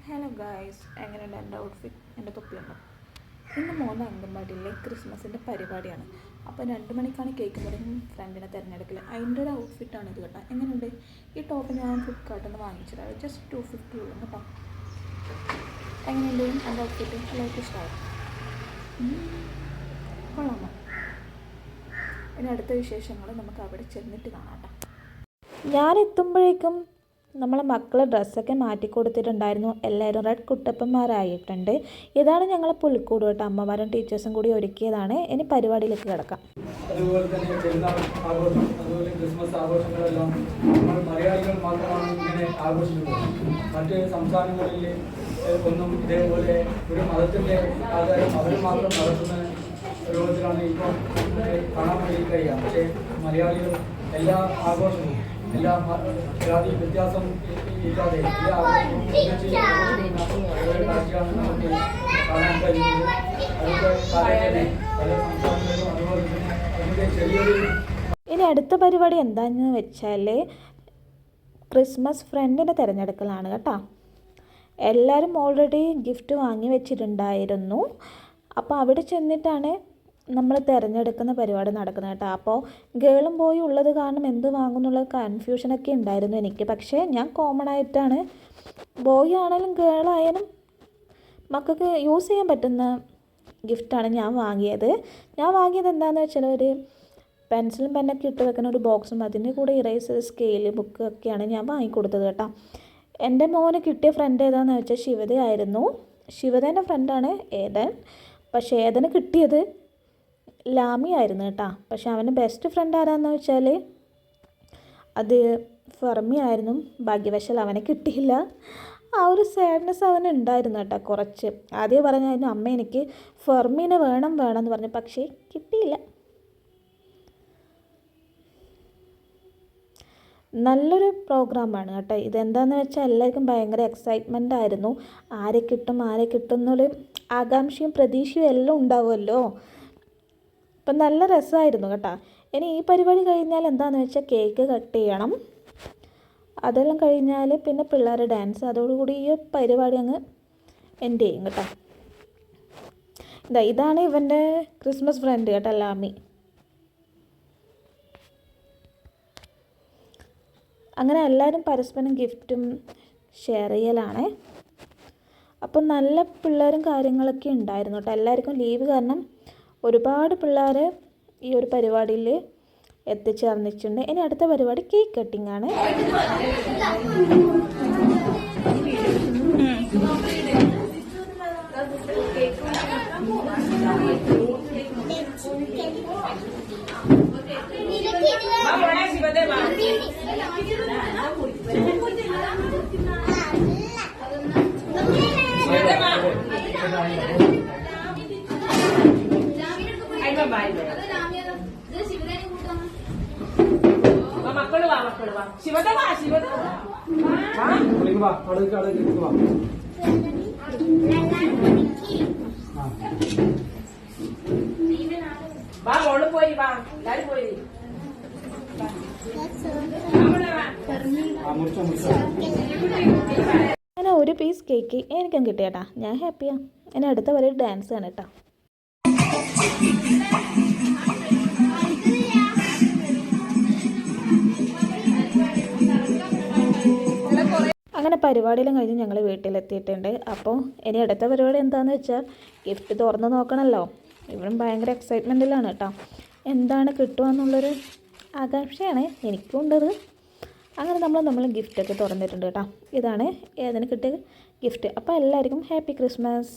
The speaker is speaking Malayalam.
ഹലോ ഗായ്സ്, എങ്ങനെയുണ്ട് എൻ്റെ ഔട്ട്ഫിറ്റ്? എൻ്റെ തൊപ്പിയുണ്ടോ? ഇന്ന് മോൻ്റെ അംഗൻവാടിയിലെ ക്രിസ്മസിൻ്റെ പരിപാടിയാണ്. അപ്പോൾ 2 മണിക്കാണ് കേക്ക് മുറിയും ഫ്രണ്ടിനെ തിരഞ്ഞെടുക്കൽ. അതിൻ്റെ ഒരു ഔട്ട്ഫിറ്റാണ് ഇത് കേട്ടോ. എങ്ങനെയുണ്ട്? ഈ ടോപ്പ് ഞാൻ ഫ്ലിപ്കാർട്ടിൽ നിന്ന് വാങ്ങിച്ചതാണ്. ജസ്റ്റ് 250 ഉള്ളൂ കേട്ടോ. എങ്ങനെയുണ്ട് എൻ്റെ ഔട്ട്ഫിറ്റ്? എല്ലാവർക്കും ഇഷ്ടമായി? കൊള്ളാമോ? ഇനി അടുത്ത വിശേഷങ്ങൾ നമുക്ക് അവിടെ ചെന്നിട്ട് കാണാം കേട്ടോ. ഞാൻ എത്തുമ്പോഴേക്കും നമ്മളെ മക്കളെ ഡ്രസ്സൊക്കെ മാറ്റി കൊടുത്തിട്ടുണ്ടായിരുന്നു. എല്ലാവരും റെഡ് കുട്ടപ്പന്മാരായിട്ടുണ്ട്. ഇതാണ് ഞങ്ങളെ പുൽക്കൂട് കേട്ടോ. അമ്മമാരും ടീച്ചേഴ്സും കൂടി ഒരുക്കിയതാണ്. ഇനി പരിപാടിയിലേക്ക് കിടക്കാം. അതുപോലെ തന്നെ പെരുന്നാൾ ആഘോഷം, അതുപോലെ ക്രിസ്മസ് ആഘോഷങ്ങളെല്ലാം നമ്മൾ മലയാളികൾ മാത്രമാണ് ഇങ്ങനെ ആഘോഷിക്കുന്നത്. മറ്റ് സംസ്ഥാനങ്ങളിൽ ഒന്നും ഇതേപോലെ ഒരു മതത്തിൻ്റെ ആചാരം അവർ മാത്രം നടത്തുന്ന രൂപത്തിലാണ് ഇപ്പം കാണാൻ വേണ്ടി കഴിയുക. പക്ഷേ മലയാളികൾ എല്ലാ ആഘോഷവും എല്ലാ ജാതി വ്യത്യാസം ഇല്ലാതെ എല്ലാ കാഴ്ചയാണ് നമുക്ക് കാണാൻ കഴിയുന്നത്. അതിൻ്റെ കാലഘട്ടത്തിൽ പല സംസ്ഥാനങ്ങളിലും അതുപോലെ തന്നെ അതിൻ്റെ ചെറിയൊരു. ഇനി അടുത്ത പരിപാടി എന്താണെന്ന് വെച്ചാൽ ക്രിസ്മസ് ഫ്രണ്ടിനെ തിരഞ്ഞെടുക്കലാണ് കേട്ടോ. എല്ലാവരും ഓൾറെഡി ഗിഫ്റ്റ് വാങ്ങി വെച്ചിട്ടുണ്ടായിരുന്നു. അപ്പോൾ അവിടെ ചെന്നിട്ടാണ് നമ്മൾ തിരഞ്ഞെടുക്കുന്ന പരിപാടി നടക്കുന്നത് കേട്ടോ. അപ്പോൾ ഗേളും ബോയും ഉള്ളത് കാരണം എന്ത് വാങ്ങുന്നുള്ള കൺഫ്യൂഷനൊക്കെ ഉണ്ടായിരുന്നു എനിക്ക്. പക്ഷേ ഞാൻ കോമൺ ആയിട്ടാണ്, ബോയ് ആണെങ്കിലും ഗേളായാലും മക്കൾക്ക് യൂസ് ചെയ്യാൻ പറ്റുന്ന ഗിഫ്റ്റാണ് ഞാൻ വാങ്ങിയത്. എന്താണെന്ന് വെച്ചാൽ ഒരു പെൻസിലും പെന്നൊക്കെ ഇട്ട് വെക്കുന്ന ഒരു ബോക്സും അതിൻ്റെ കൂടെ ഇറേസർ, സ്കെയിൽ, ബുക്ക് ഒക്കെയാണ് ഞാൻ വാങ്ങിക്കൊടുത്തത് കേട്ടോ. എൻ്റെ മോന് കിട്ടിയ ഫ്രണ്ട് ഏതാണെന്ന് വെച്ചാൽ ശിവതയായിരുന്നു. ശിവതേൻ്റെ ഫ്രണ്ടാണ് ഏതൻ. പക്ഷേ ഏതന് കിട്ടിയത് ലാമി ആയിരുന്നു കേട്ടോ. പക്ഷെ അവൻ്റെ ബെസ്റ്റ് ഫ്രണ്ട് ആരാന്ന് വെച്ചാൽ അത് ഫെർമി ആയിരുന്നു. ഭാഗ്യവശാൽ അവനെ കിട്ടിയില്ല. ആ ഒരു സാഡ്നെസ് അവനുണ്ടായിരുന്നു കേട്ടോ കുറച്ച്. ആദ്യം പറഞ്ഞായിരുന്നു അമ്മ എനിക്ക് ഫെർമീനെ വേണമെന്ന് പറഞ്ഞു. പക്ഷേ കിട്ടിയില്ല. നല്ലൊരു പ്രോഗ്രാമാണ് കേട്ടോ. ഇതെന്താണെന്ന് വെച്ചാൽ എല്ലാവർക്കും ഭയങ്കര എക്സൈറ്റ്മെൻ്റ് ആയിരുന്നു. ആരെ കിട്ടും എന്നൊരു ആകാംക്ഷയും പ്രതീക്ഷയും എല്ലാം ഉണ്ടാവുമല്ലോ. അപ്പം നല്ല രസമായിരുന്നു കേട്ടോ. ഇനി ഈ പരിപാടി കഴിഞ്ഞാൽ എന്താണെന്ന് വെച്ചാൽ കേക്ക് കട്ട് ചെയ്യണം. അതെല്ലാം കഴിഞ്ഞാൽ പിന്നെ പിള്ളേരുടെ ഡാൻസ്. അതോടുകൂടി ഈ പരിപാടി അങ്ങ് എൻഡ് ചെയ്യും കേട്ടോ. ഇതാണ് ഇവൻ്റെ ക്രിസ്മസ് ഫ്രണ്ട് കേട്ടോ, ലാമി. അങ്ങനെ എല്ലാവരും പരസ്പരം ഗിഫ്റ്റും ഷെയർ ചെയ്യലാണ്. അപ്പം നല്ല പിള്ളേരും കാര്യങ്ങളൊക്കെ ഉണ്ടായിരുന്നു കേട്ടോ. എല്ലാവർക്കും ലീവ് കാരണം ഒരുപാട് പിള്ളേർ ഈ ഒരു പരിപാടിയിൽ എത്തിച്ചേർന്നിട്ടുണ്ട്. ഇനി അടുത്ത പരിപാടി കേക്ക് കട്ടിംഗ് ആണ്. അങ്ങനെ ഒരു പീസ് കേക്ക് എനിക്കും കിട്ടിയേട്ടാ. ഞാൻ ഹാപ്പിയാണ്. ഇനി അടുത്ത വരെ ഡാൻസ് ആണ് കേട്ടോ. അങ്ങനെ പരിപാടിയെല്ലാം കഴിഞ്ഞ് ഞങ്ങൾ വീട്ടിലെത്തിയിട്ടുണ്ട്. അപ്പോൾ ഇനി അടുത്ത പരിപാടി എന്താണെന്ന് വെച്ചാൽ ഗിഫ്റ്റ് തുറന്ന് നോക്കണമല്ലോ. ഇവരും ഭയങ്കര എക്സൈറ്റ്മെൻറ്റിലാണ് കേട്ടോ. എന്താണ് കിട്ടുക എന്നുള്ളൊരു ആകാംക്ഷയാണ് എനിക്കും ഉണ്ടത്. അങ്ങനെ നമ്മൾ ഗിഫ്റ്റൊക്കെ തുറന്നിട്ടുണ്ട് കേട്ടോ. ഇതാണ് ഏതിന് കിട്ടിയ ഗിഫ്റ്റ്. അപ്പോൾ എല്ലാവർക്കും ഹാപ്പി ക്രിസ്മസ്.